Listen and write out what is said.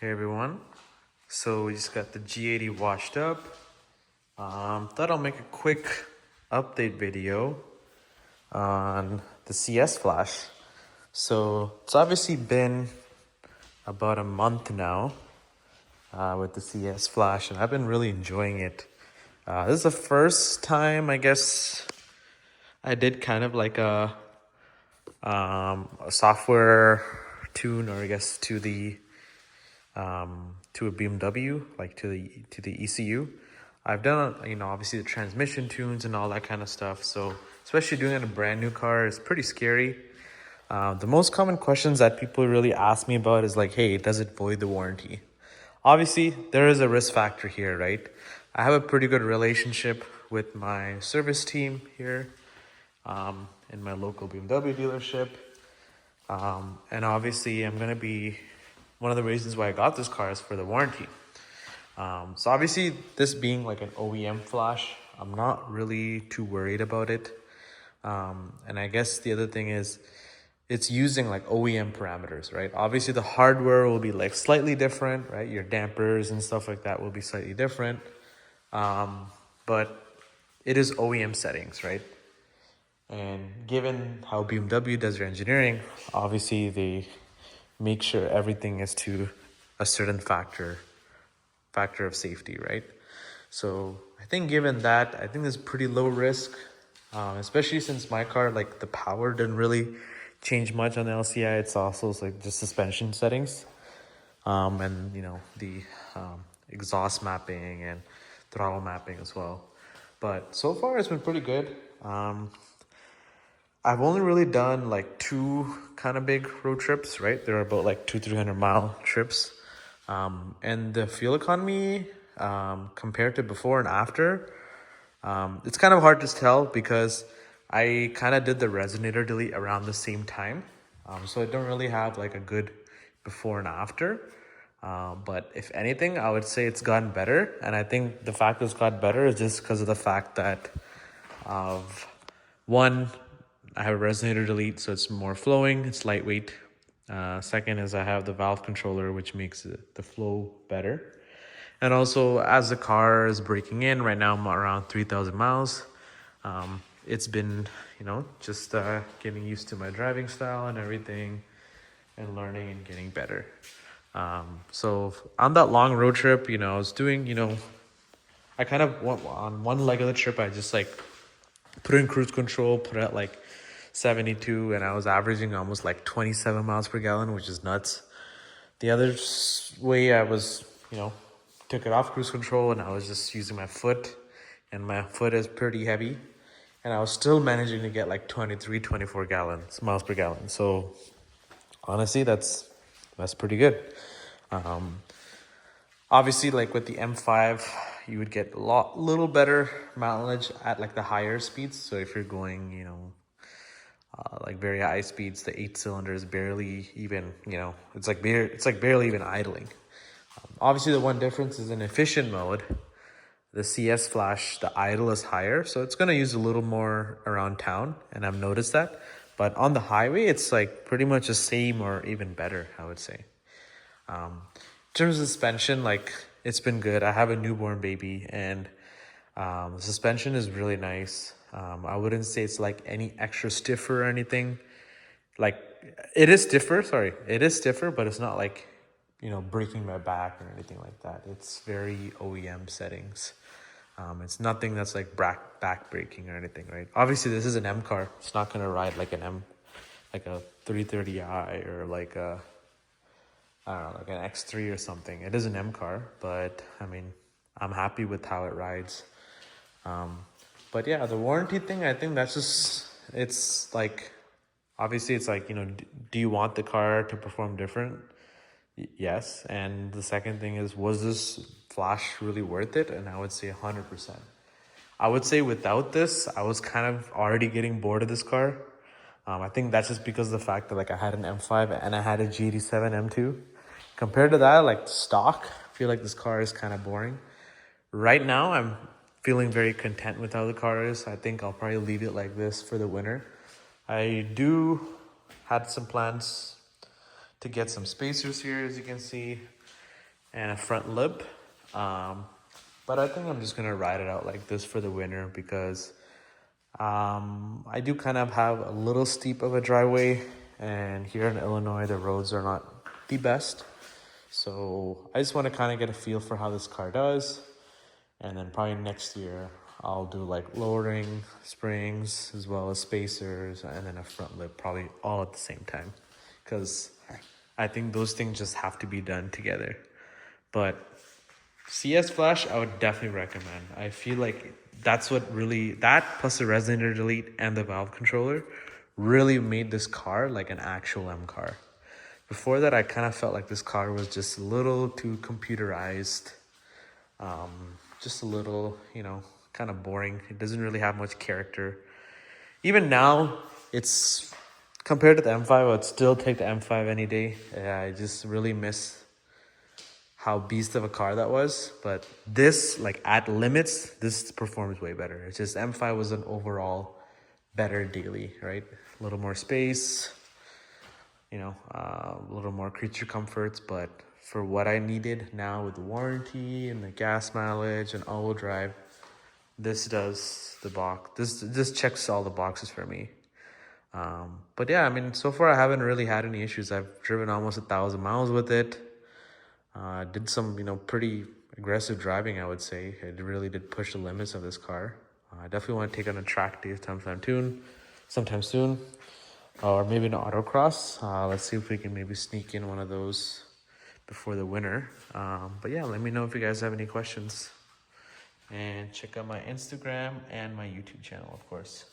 Hey everyone, so we just got the G80 washed up. Thought I'll make a quick update video on the CS Flash. So it's obviously been about a month now with the CS Flash, and I've been really enjoying it. This is the first time, I guess, I did kind of like a software tune, or I guess to a BMW, like to the ECU. I've done, obviously the transmission tunes and all that kind of stuff. So especially doing it in a brand new car is pretty scary. The most common questions that people really ask me about is like, hey, does it void the warranty? Obviously, there is a risk factor here, right? I have a pretty good relationship with my service team here in my local BMW dealership. And obviously, I'm going to be, one of the reasons why I got this car is for the warranty. So obviously, this being like an OEM Flash, I'm not really too worried about it. And I guess the other thing is, it's using like OEM parameters, right? Obviously, the hardware will be like slightly different, right? Your dampers and stuff like that will be slightly different. But it is OEM settings, right? And given how BMW does their engineering, obviously they make sure everything is to a certain factor of safety, right? So I think given that, I think there's pretty low risk, especially since my car, like the power didn't really change much on the LCI. It's also like just suspension settings, and the exhaust mapping and throttle mapping as well. But so far it's been pretty good. I've only really done like two kind of big road trips, right? They're about like 200-300 mile trips. And the fuel economy, compared to before and after, it's kind of hard to tell because I kind of did the resonator delete around the same time. So I don't really have like a good before and after. But if anything, I would say it's gotten better. And I think the fact it's got better is just because of the fact that of one, I have a resonator delete, so it's more flowing, it's lightweight. Second is I have the valve controller, which makes the flow better. And also, as the car is breaking in, right now I'm around 3,000 miles. It's been, just getting used to my driving style and everything and learning and getting better. So on that long road trip, I was doing, I kind of went on one leg of the trip, I just like put in cruise control, put it at like 72, and I was averaging almost like 27 miles per gallon, which is nuts. The other way I was, took it off cruise control and I was just using my foot, and my foot is pretty heavy, and I was still managing to get like 23-24 miles per gallon. So honestly, that's pretty good. Obviously, like with the M5, you would get little better mileage at like the higher speeds. So if you're going, like very high speeds, the 8-cylinder is barely even, it's like barely even idling. Obviously, the one difference is in efficient mode. The CS Flash, the idle is higher, so it's gonna use a little more around town, and I've noticed that. But on the highway, it's like pretty much the same or even better, I would say. In terms of suspension, like it's been good. I have a newborn baby, and the suspension is really nice. I wouldn't say it's like any extra stiffer or anything. Like it is stiffer, but it's not like, breaking my back or anything like that. It's very OEM settings. It's nothing that's like back breaking or anything, right? Obviously, this is an M car. It's not gonna ride like like a 330i or like a, I don't know, like an X3 or something. It is an M car, but I mean, I'm happy with how it rides. But yeah, the warranty thing, I think that's just, it's like, obviously it's like, do you want the car to perform different? Yes. And the second thing is, was this Flash really worth it? And I would say 100%. I would say without this, I was kind of already getting bored of this car. I think that's just because of the fact that like I had an M5 and I had a G80 M2. Compared to that, like stock, I feel like this car is kind of boring. Right now, I'm feeling very content with how the car is. I think I'll probably leave it like this for the winter. I had some plans to get some spacers here, as you can see. and a front lip. But I think I'm just gonna ride it out like this for the winter because I do kind of have a little steep of a driveway, and here in Illinois the roads are not the best. So I just want to kind of get a feel for how this car does, and then probably next year I'll do like lowering springs as well as spacers and then a front lip, probably all at the same time, because I think those things just have to be done together. But CS Flash, I would definitely recommend. I feel like that's what really, that plus the resonator delete and the valve controller really made this car like an actual M car. Before that, I kind of felt like this car was just a little too computerized, just a little, kind of boring. It doesn't really have much character. Even now, it's compared to the M5, I would still take the M5 any day. Yeah, I just really miss how beast of a car that was. But this, like at limits, this performs way better. It's just M5 was an overall better daily, right? A little more space, a little more creature comforts, but for what I needed now with the warranty and the gas mileage and all-wheel drive, this does the box. This checks all the boxes for me. But yeah, I mean, so far I haven't really had any issues. I've driven almost 1,000 miles with it. Did some, pretty aggressive driving, I would say. It really did push the limits of this car. I definitely want to take on a track day sometime soon. Or maybe an autocross. Let's see if we can maybe sneak in one of those before the winter. But yeah, let me know if you guys have any questions. And check out my Instagram and my YouTube channel, of course.